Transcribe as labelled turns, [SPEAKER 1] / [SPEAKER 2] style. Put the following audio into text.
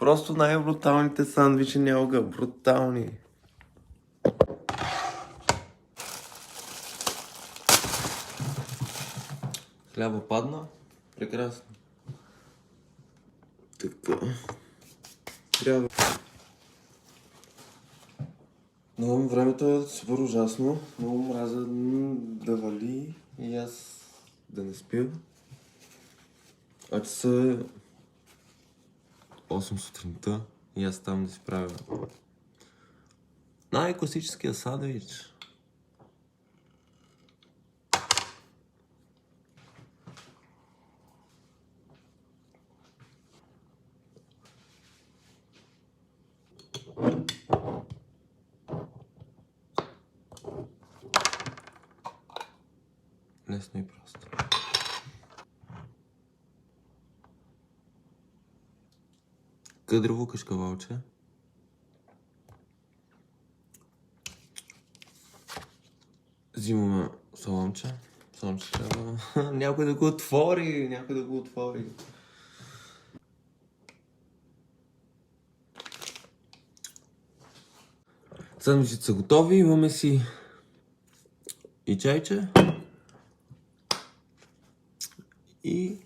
[SPEAKER 1] Просто най-бруталните сандвичи някога. Брутални. Хляба падна. Прекрасно. Така. Трябва. Но времето е супер ужасно. Много мразя да вали и аз да не спя. А часа е 8 сутринта и аз там да си правя най-класическия сандвич. Лесно и просто. Кадрово кашкавалче. Взимаме саламче. Саламче трябва някой да го отвори. Някой да го отвори. Сандвичите са готови. Имаме си и чайче. И